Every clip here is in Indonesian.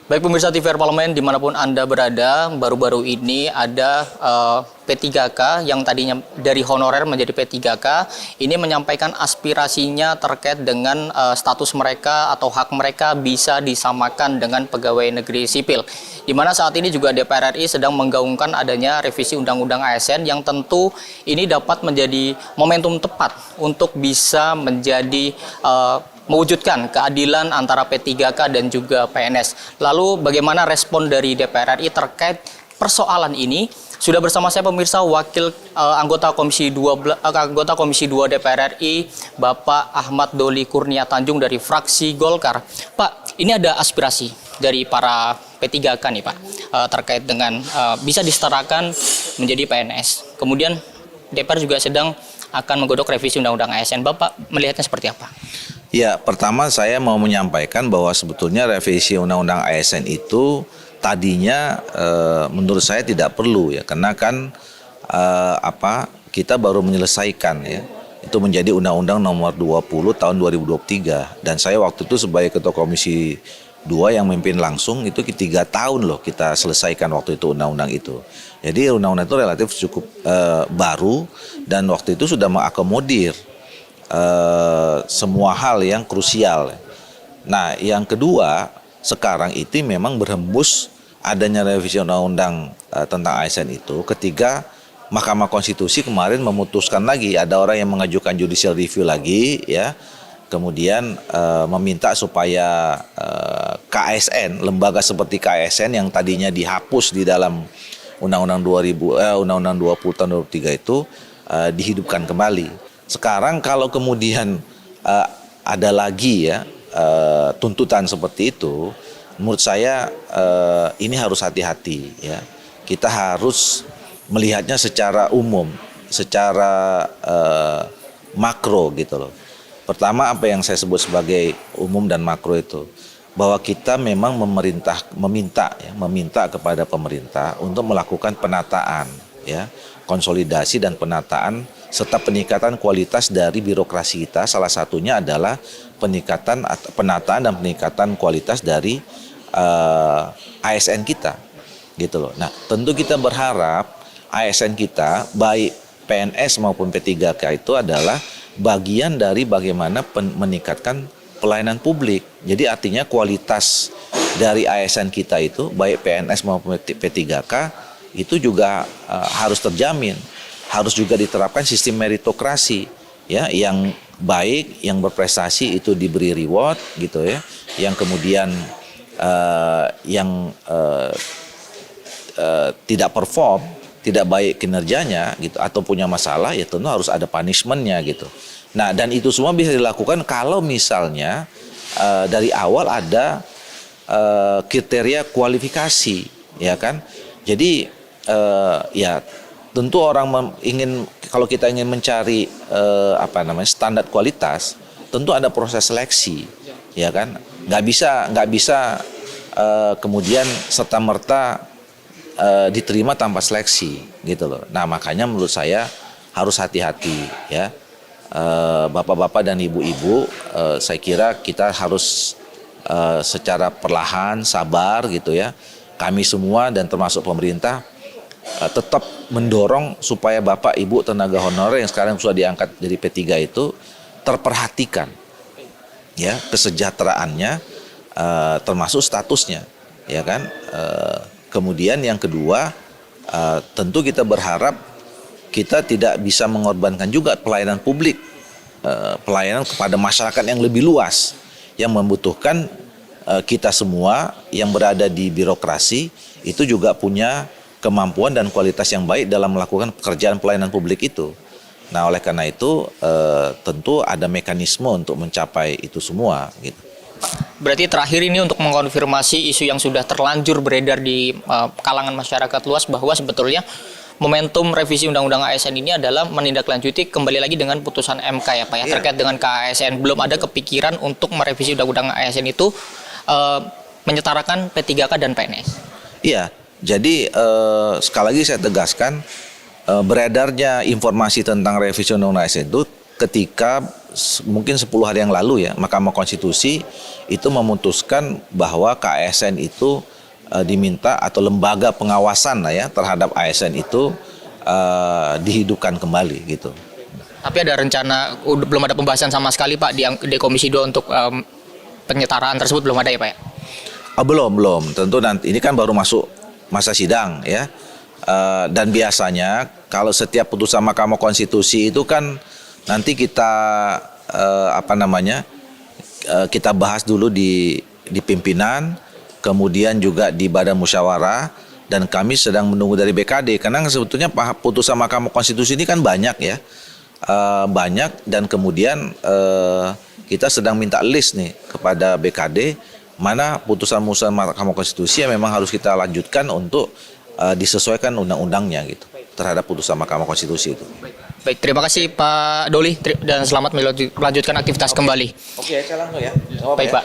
Baik pemirsa TVR Parlemen dimanapun Anda berada, baru-baru ini ada P3K yang tadinya dari honorer menjadi P3K, ini menyampaikan aspirasinya terkait dengan status mereka atau hak mereka bisa disamakan dengan pegawai negeri sipil. Di mana saat ini juga DPR RI sedang menggaungkan adanya revisi Undang-Undang ASN yang tentu ini dapat menjadi momentum tepat untuk bisa menjadi mewujudkan keadilan antara P3K dan juga PNS. Lalu bagaimana respon dari DPR RI terkait persoalan ini? Sudah bersama saya pemirsa wakil anggota Komisi 2 DPR RI Bapak Ahmad Doli Kurnia Tanjung dari fraksi Golkar. Pak, ini ada aspirasi dari para P3K nih Pak terkait dengan bisa disetarakan menjadi PNS. Kemudian DPR juga sedang akan menggodok revisi Undang-Undang ASN. Bapak melihatnya seperti apa? Ya, pertama saya mau menyampaikan bahwa sebetulnya revisi Undang-Undang ASN itu tadinya menurut saya tidak perlu ya, karena kan kita baru menyelesaikan ya. Itu menjadi Undang-Undang Nomor 20 Tahun 2023 dan saya waktu itu sebagai Ketua Komisi 2 yang memimpin langsung itu 3 tahun loh kita selesaikan waktu itu undang-undang itu. Jadi undang-undang itu relatif cukup baru dan waktu itu sudah mengakomodir semua hal yang krusial. Nah, yang kedua, sekarang itu memang berhembus adanya revisi undang-undang tentang ASN itu ketika Mahkamah Konstitusi kemarin memutuskan lagi ada orang yang mengajukan judicial review lagi ya. Kemudian meminta supaya KSN, lembaga seperti KSN yang tadinya dihapus di dalam Undang-Undang 20 tahun 2003 itu dihidupkan kembali. Sekarang kalau kemudian ada lagi ya tuntutan seperti itu, menurut saya ini harus hati-hati ya. Kita harus melihatnya secara umum, secara makro gitu loh. Pertama apa yang saya sebut sebagai umum dan makro itu, bahwa kita memang meminta kepada pemerintah untuk melakukan penataan ya, konsolidasi dan penataan serta peningkatan kualitas dari birokrasi kita. Salah satunya adalah penataan dan peningkatan kualitas dari ASN kita gitu loh. Nah, tentu kita berharap ASN kita baik PNS maupun P3K itu adalah bagian dari bagaimana meningkatkan pelayanan publik. Jadi artinya kualitas dari ASN kita itu baik PNS maupun P3K itu juga harus terjamin. Harus juga diterapkan sistem meritokrasi ya, yang baik, yang berprestasi itu diberi reward gitu ya. Yang kemudian tidak perform, tidak baik kinerjanya gitu atau punya masalah ya tentu harus ada punishment-nya gitu. Nah, dan itu semua bisa dilakukan kalau misalnya dari awal ada kriteria kualifikasi ya kan. Jadi ya tentu orang kalau kita ingin mencari standar kualitas, tentu ada proses seleksi, ya kan? Nggak bisa kemudian serta merta diterima tanpa seleksi, gitu loh. Nah makanya menurut saya harus hati-hati, ya, bapak-bapak dan ibu-ibu, saya kira kita harus secara perlahan, sabar, gitu ya. Kami semua dan termasuk pemerintah tetap mendorong supaya Bapak Ibu tenaga honorer yang sekarang sudah diangkat jadi P3 itu terperhatikan ya kesejahteraannya termasuk statusnya ya kan. Kemudian yang kedua tentu kita berharap kita tidak bisa mengorbankan juga pelayanan publik, pelayanan kepada masyarakat yang lebih luas yang membutuhkan kita semua yang berada di birokrasi itu juga punya kemampuan dan kualitas yang baik dalam melakukan pekerjaan pelayanan publik itu. Nah, oleh karena itu tentu ada mekanisme untuk mencapai itu semua gitu. Berarti terakhir ini untuk mengkonfirmasi isu yang sudah terlanjur beredar di kalangan masyarakat luas bahwa sebetulnya momentum revisi Undang-Undang ASN ini adalah menindaklanjuti kembali lagi dengan putusan MK ya Pak ya, terkait dengan KASN. Belum ada kepikiran untuk merevisi Undang-Undang ASN itu menyetarakan P3K dan PNS. Iya. Jadi sekali lagi saya tegaskan beredarnya informasi tentang revisi Undang-Undang ASN itu ketika mungkin 10 hari yang lalu ya, Mahkamah Konstitusi itu memutuskan bahwa KASN itu diminta atau lembaga pengawasan lah ya terhadap ASN itu dihidupkan kembali gitu. Tapi ada rencana, belum ada pembahasan sama sekali Pak di Komisi 2 untuk penyetaraan tersebut, belum ada ya Pak ya? Belum. Tentu nanti ini kan baru masuk masa sidang ya. Dan biasanya kalau setiap putusan Mahkamah Konstitusi itu kan nanti kita kita bahas dulu di pimpinan, kemudian juga di Badan Musyawarah, dan kami sedang menunggu dari BKD karena sebetulnya putusan Mahkamah Konstitusi ini kan banyak ya. Banyak, dan kemudian kita sedang minta list nih kepada BKD mana putusan-putusan Mahkamah Konstitusi yang memang harus kita lanjutkan untuk disesuaikan undang-undangnya gitu terhadap putusan Mahkamah Konstitusi itu. Baik, terima kasih Pak Doli dan selamat melanjutkan aktivitas kembali. Oke, saya langsung ya. Baik Pak.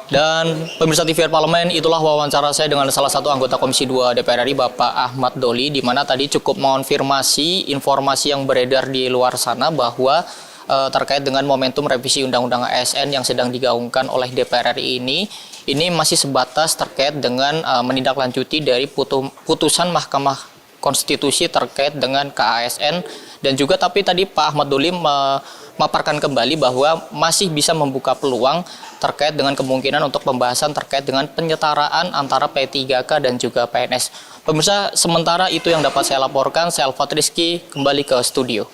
Dan pemirsa TVR Parlemen, itulah wawancara saya dengan salah satu anggota Komisi 2 DPR RI, Bapak Ahmad Doli, di mana tadi cukup mengonfirmasi informasi yang beredar di luar sana bahwa terkait dengan momentum revisi Undang-Undang ASN yang sedang digaungkan oleh DPR RI ini masih sebatas terkait dengan menindaklanjuti dari putusan Mahkamah Konstitusi terkait dengan KASN, dan juga tapi tadi Pak Ahmad Doli memaparkan kembali bahwa masih bisa membuka peluang terkait dengan kemungkinan untuk pembahasan terkait dengan penyetaraan antara P3K dan juga PNS. Pemirsa, sementara itu yang dapat saya laporkan. Saya Alfat Rizky, kembali ke studio.